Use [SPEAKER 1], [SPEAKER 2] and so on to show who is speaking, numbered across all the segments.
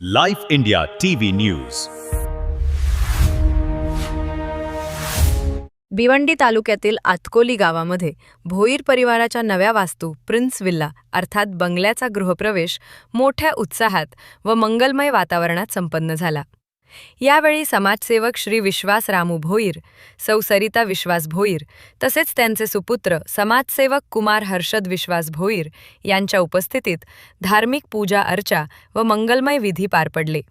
[SPEAKER 1] Life India TV news.
[SPEAKER 2] Bhiwandi तालुक्यातील आतकोली गावामध्ये भोईर परिवाराच्या नव्या वास्तू प्रिन्स विल्ला अर्थात बंगल्याचा गृहप्रवेश मोठ्या उत्साहात व मंगलमय वातावरणात संपन्न झाला. यावेळी समाजसेवक श्री विश्वास रामू भोईर, सौ सरिता विश्वास भोईर तसेच त्यांचे सुपुत्र समाजसेवक कुमार हर्षद विश्वास भोईर यांच्या उपस्थितीत धार्मिक पूजा अर्चा व मंगलमय विधी पार पडले.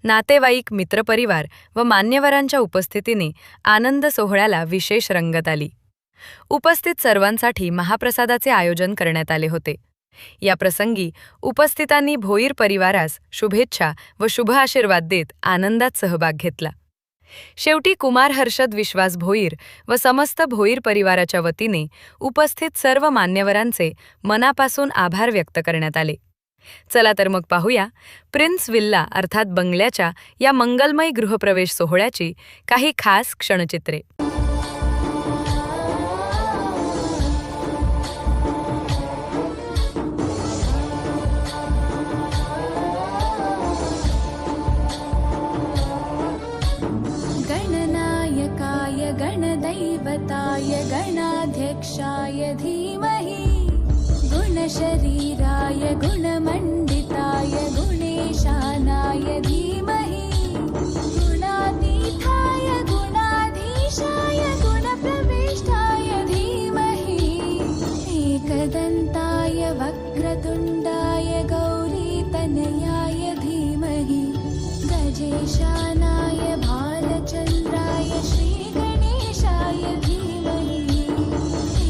[SPEAKER 2] नातेवाईक, मित्रपरिवार व मान्यवरांच्या उपस्थितीने आनंद सोहळ्याला विशेष रंगत आली. उपस्थित सर्वांसाठी महाप्रसादाचे आयोजन करण्यात आले होते. या प्रसंगी उपस्थितांनी भोईर परिवारास शुभेच्छा व शुभ आशीर्वाद देत आनंदात सहभाग घेतला. शेवटी कुमार हर्षद विश्वास भोईर व समस्त भोईर परिवाराच्या वतीने उपस्थित सर्व मान्यवरांचे मनापासून आभार व्यक्त करण्यात आले. चला तर मग पाहूया प्रिन्स विल्ला अर्थात बंगल्याच्या या मंगलमय गृहप्रवेश सोहळ्याची काही खास क्षणचित्रे.
[SPEAKER 3] गणनायकाय गणदैवताय गणाध्यक्षाय धीमहि गुणशरीराय गुणमण्डिताय गुणेशानाय धीमहि गुणातीताय गुणाधीशाय गुणप्रविष्टाय धीमहि एकदन्ताय वक्रतुण्डाय गौरीतनयाय धीमहि गजेशानाय भालचन्द्राय श्रीगणेशाय धीमहि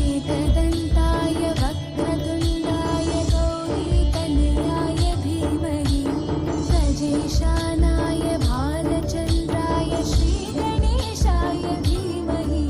[SPEAKER 3] एकदन्ताय वक्रतुण्डाय गौरीतनयाय धीमहि गजेशानाय भालचन्द्राय श्रीगणेशाय धीमहि.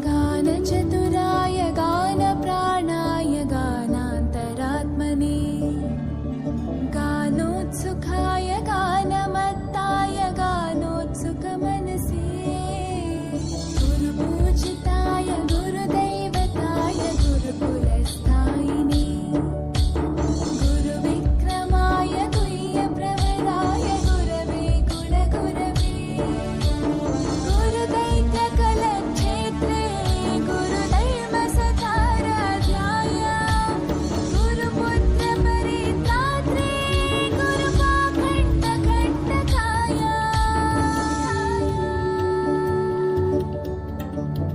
[SPEAKER 3] गानचतुराय गानप्राणाय गानान्तरात्मने गानोत्सुकाय गानमत्ताय गानोत्सुकमनसे गुरुपूजिताय गुरुदैवताय गुरुकुलस्थायिने गुरुविक्रमाय गुह्यप्रवराय गुरवे कुलगुरवे गुरुदैत्यकलक्षेत्रे गुरुदैवसताराध्याय गुरुपुत्रपरित्रात्रे गुरुपाखण्डकण्टकाय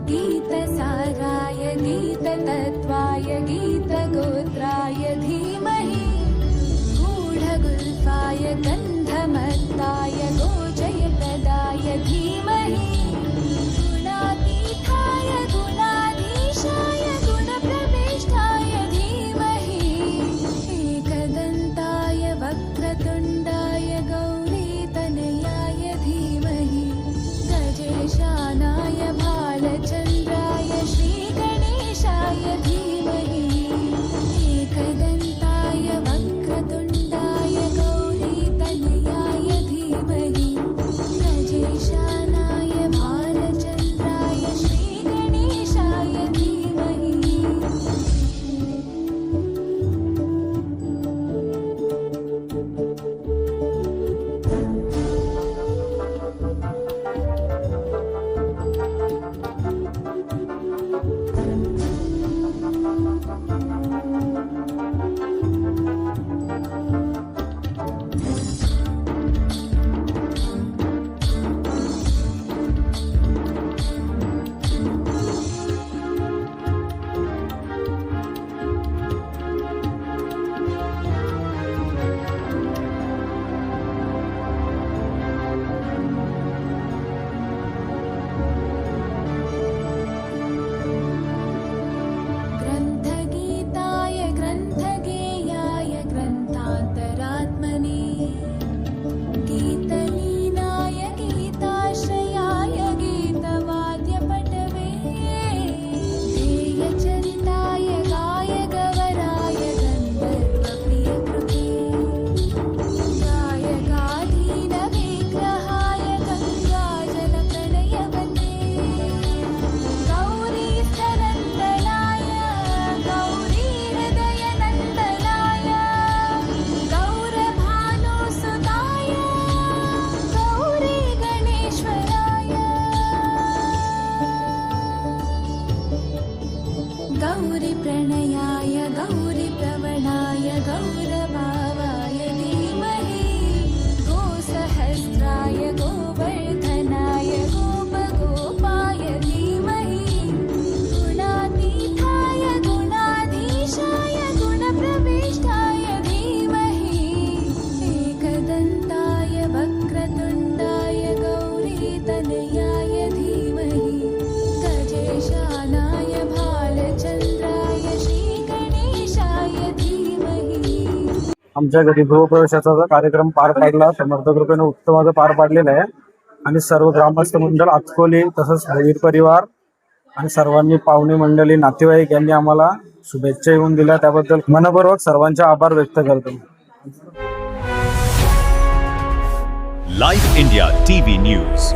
[SPEAKER 3] गीतसाराय गीततत्त्वाय गीतगोत्राय धीमहि गूढगुल्फाय गन्धमत्ताय गोजयप्रदाय धीमहि गुणातीताय गुणाधीशाय गुणप्रविष्टाय धीमहि एकदन्ताय वक्रतुण्डाय गौरीतनयाय धीमहि गजेशानाय भालचन्द्राय श्रीगणेशाय धीमहि गौरीप्रणयाय गौरीप्रवणाय गौरभावाय धीमहि गोसहस्राय गोवर्धनाय गोपगोपाय धीमहि गुणातीताय गुणाधीशाय गुणप्रविष्टाय धीमहि एकदन्ताय वक्रतुण्डाय गौरीतनयाय धीमहि गजेशानाय भालचन्द्राय श्रीगणेशाय धीमहि
[SPEAKER 4] आमच्या घरी गृहप्रवेशाचा कार्यक्रम पार पाडला. समर्थ कृपेने उत्तम पार पाडलेला आहे आणि सर्व ग्रामस्थ मंडळ, अतकोली तसंच भोईर परिवार आणि सर्वांनी, पाहुणे मंडळी, नातेवाईक यांनी आम्हाला शुभेच्छा येऊन दिल्या. त्याबद्दल मनपूर्वक सर्वांचे आभार व्यक्त करतो.
[SPEAKER 1] Live India TV news.